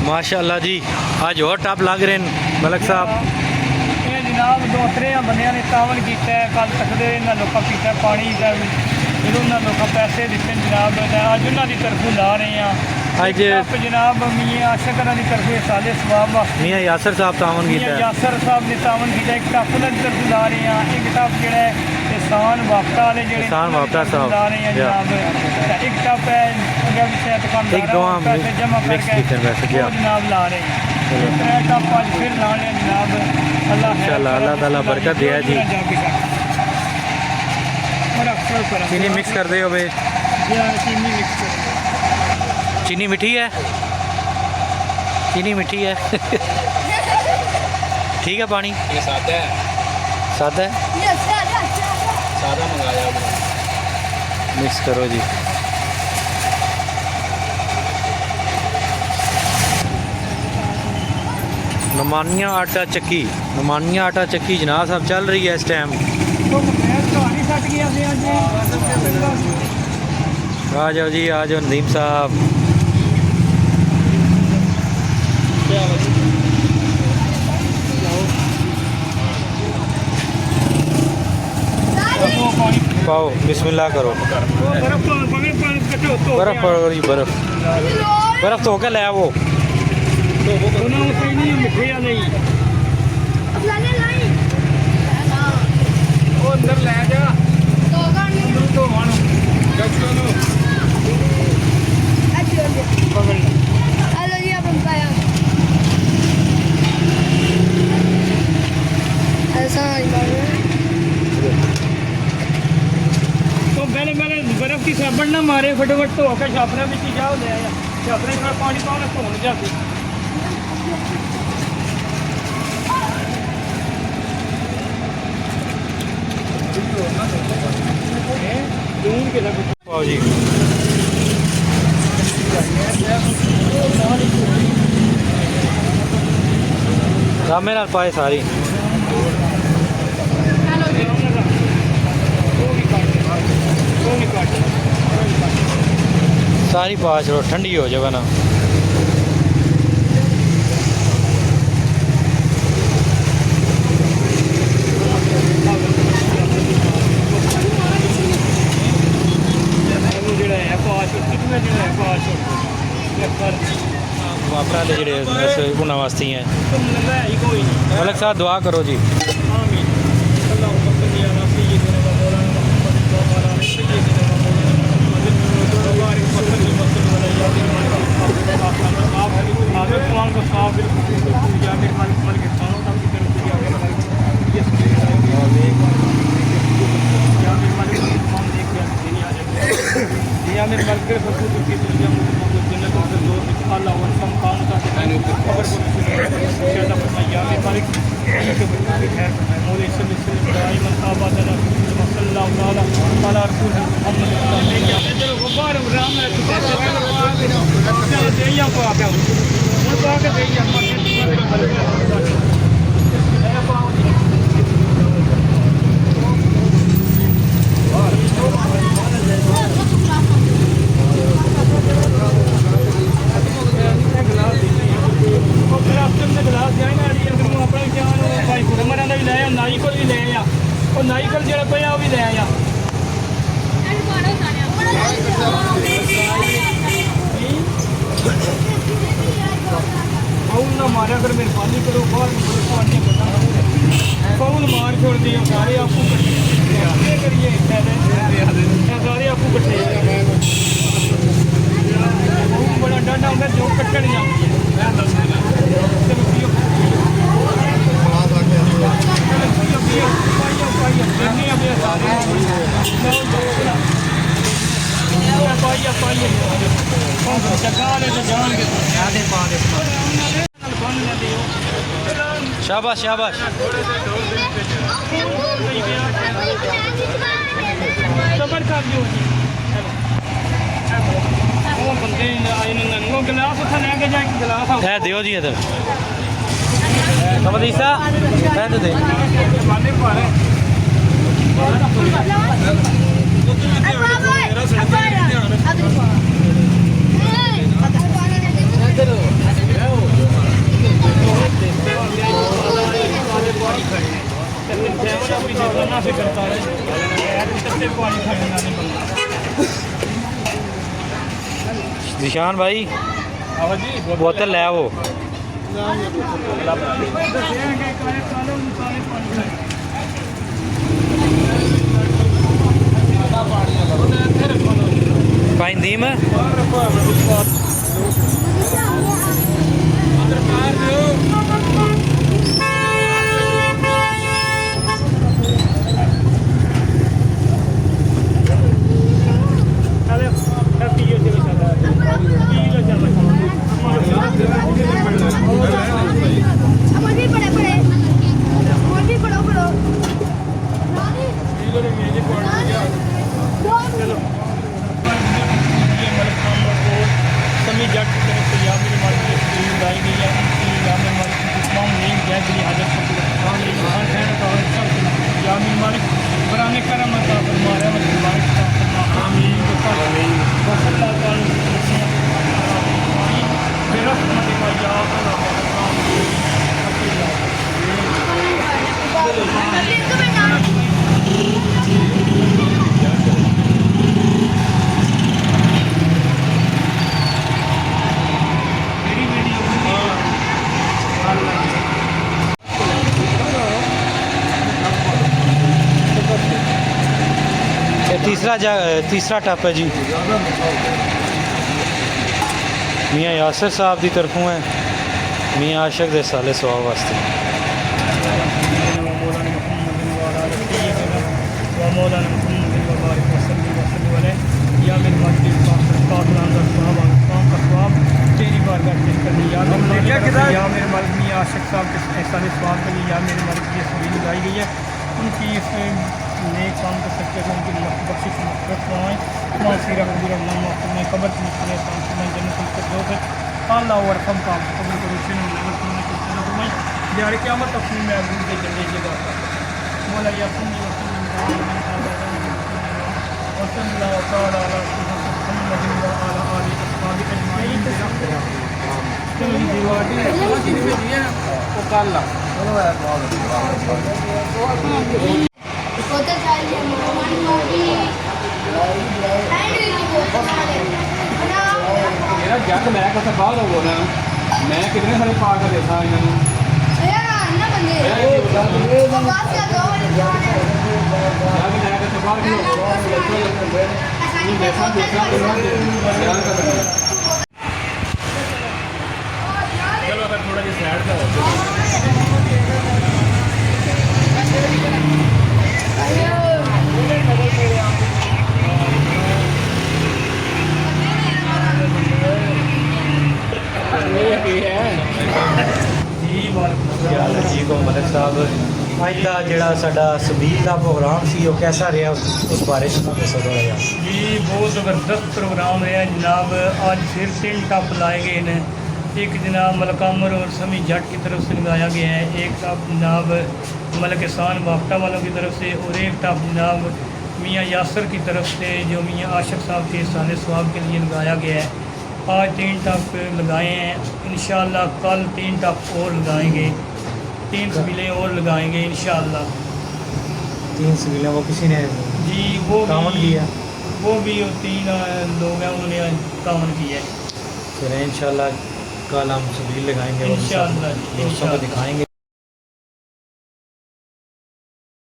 माशाअल्लाह जी। आज और टप लग रहे हैं मलक साहब। ये जनाब दूसरे बंदियां ने तावन किया कल तकते इन्होंने लोगों किया पानी का जो उन्होंने लोगों पैसे दिते जनाब अज उन्होंने तरफों ला रहे हैं अज जनाब मियाँ आशकरा की तरफों साले सवाब वास्ते मियाँ यासर साहब तावन मियाँ किया। यासर साहब ने तावन किया एक टप की तरफों ला रहे हैं एक टप जो एहसान वापटा वाले जो एहसान वापटा साहब ला रहे हैं जनाब एक टप है एक दो पैसे जमा मिक्स करके किचन वैसे क्या वो जनाब ला रहे हैं त्रै टप अज फिर ला रहे हैं जनाब इंशाअल्लाह अल्लाह ताला बरकत दिया जी। चीनी मिक्स कर दे भाई। चीनी मिक्स कर चीनी मीठी है, चीनी मीठी है। ठीक है पानी ये सादा है, सादा है, सादा मंगाया मिक्स करो जी। नमानिया आटा चक्की, नमानिया आटा चक्की जनाब साहब चल रही है इस टाइम। आ जाओ जी, आ जाओ नदीम साहब। पाओ बिस्मिल्लाह करो। बर्फ पड़ो जी, बर्फ बर्फ धो के लै वो अंदर लै जा हेलो जी आप पाया ऐसा तो पहले पहले बर्फ की साबन ना मारे फटाफट धो के छापरे में जाओ ले आया छापरे में पानी पाने धोन जाती पाओ जी। रामे नाल पाए सारी सारी पा चलो ठंडी हो जाएगा ना। वापरा ले जड़े उन्होंने वास्ते हैं। मलक साहब दुआ करो जी। नाइकल जो पे भी ले आया फाउल ना मारा कर मेहरबानी करो बाहर फाउल मार छोड़ दिए सारे आपको करिए सारे आपको कट्टे बड़ा डांडा होता जो कट्टन जाती है शाबाश शाबाश। सबर कर जो वो बंदे वो गिलास उठा लेके जाए गिलास है दियो जी इधर नवदीसा है तो दे अरे निशान भाई ਆਹੋ ਜੀ बोतल ले आओ ਅਗਲਾ ਬਣਾ ਦੇ ਦੱਸਿਆ ਕਿ ਕਾਲੇ ਕਾਲੇ ਨੂੰ ਸਾਰੇ ਪਾਣੀ ਦਾ ਸਾਦਾ ਪਾਣੀ ਆ ਲਓ ਤੇ ਇੱਥੇ ਰੱਖੋ ਲਓ पाइन दीम ਬਾਹਰ ਰੱਖੋ ਅੰਦਰ ਬਾਹਰ ਦਿਓ ਕਾਲੇ ਪੀਓ ਤੇ ਚੱਲਦਾ ਪੀਓ ਚੱਲਦਾ अमर भी पड़े पड़े और भी पड़ो पड़ो ਇਹਦੇ ਮੇਜੇ ਪਾਣੀ ਗਿਆ चलो ये मलिक खान को समी जट की तरफ से या मेरे मालिक की स्कीम लाई गई है उनकी या मेरे मालिक की तमाम नीम जैद की हाजत पर खान खैर का या मेरे मालिक बराने करम अता फरमा रहा है मालिक का फरमा आमीन वसल्लल्लाहु अलैहि वसल्लम برحمتك يا ارحم मेरी वीडियो ये तीसरा टप है जी मियाँ यासर साहब की तरफों है मियाँ आशक दे साले सवाब वास्ते मौलाना मुहम्मद वबारक वसल्लम या मेरे मालिक तेरी बारगाह में करनी या मेरे मालिक मियां आशिक साहब के एहसान स्वाब के लिए या मेरे मालिक की सबील लगाई गई है उनकी इस नेक काम कर सकते हैं उनकी बख्शिश मफ़रत फरमाएं माफ़ी रखबूर अल्लाह माफ़ में कब्र की मुश्किलें शांति में जन्नत के दोस्त अल्लाह और कम काम कब्र को रोशनी में लगन करने की तरह फरमाएं यार क़यामत अपनी महबूब के जल्ले जगह मौला या सुन्नी वसल्लल्लाहु तआला अला मुहम्मद व अला आलिहि वसहबिहि अजमाइन चलो जी दीवार दी ਉਹ ਕੱਲ ਆ बोतल चाहिए हमारी माटी हैंडल की बोतल ਮੇਰਾ ਜੱਗ ਮੈਂ ਕਿਥੇ ਬਾਹਰ ਹੋਵੋ ਨਾ ਮੈਂ ਕਿਤਨੇ ਸਾਰੇ ਪਾ ਕੇ ਦੇਖਾਂ ਇਹਨਾਂ ਨੂੰ ना बंदे वो बात क्या दो वाले जाने ਜੱਗ ਮੈਂ ਕਿਥੇ ਬਾਹਰ ਕਿਉਂ देखा ਬਿਆਨ ਕਰ चलो अगर थोड़ा जी साइड का हो जी यार जी को मलिक साहब अज का जोड़ा साडा सबील का प्रोग्राम सी वो कैसा रहा उस बारे में दसो थोड़ा यार जी बहुत ज़बरदस्त प्रोग्राम है जनाब आज फिर 3 टप लाए गए हैं एक जनाब मलकामर और समी जट की तरफ से लगाया गया है एक टप जनाब मलक एहसान बाफ्टा वालों की तरफ से और एक टप जनाब मियाँ यासर की तरफ से जो मियाँ आशिक साहब के एहसान स्वाब के लिए लगाया गया है आज 3 टप लगाए हैं इंशाअल्लाह कल 3 टप और लगाएंगे 3 सबीलें और लगाएंगे इंशाअल्लाह 3 सबीलें वो किसी ने जी वो तावन किया वो भी 3 लोग हैं उन्होंने तावन किया है फिर इंशाल्लाह कल हम सबील लगाएंगे वो भी सब इंशाअल्लाह जी, दोस्तों को इंशाअल्लाह। दिखाएंगे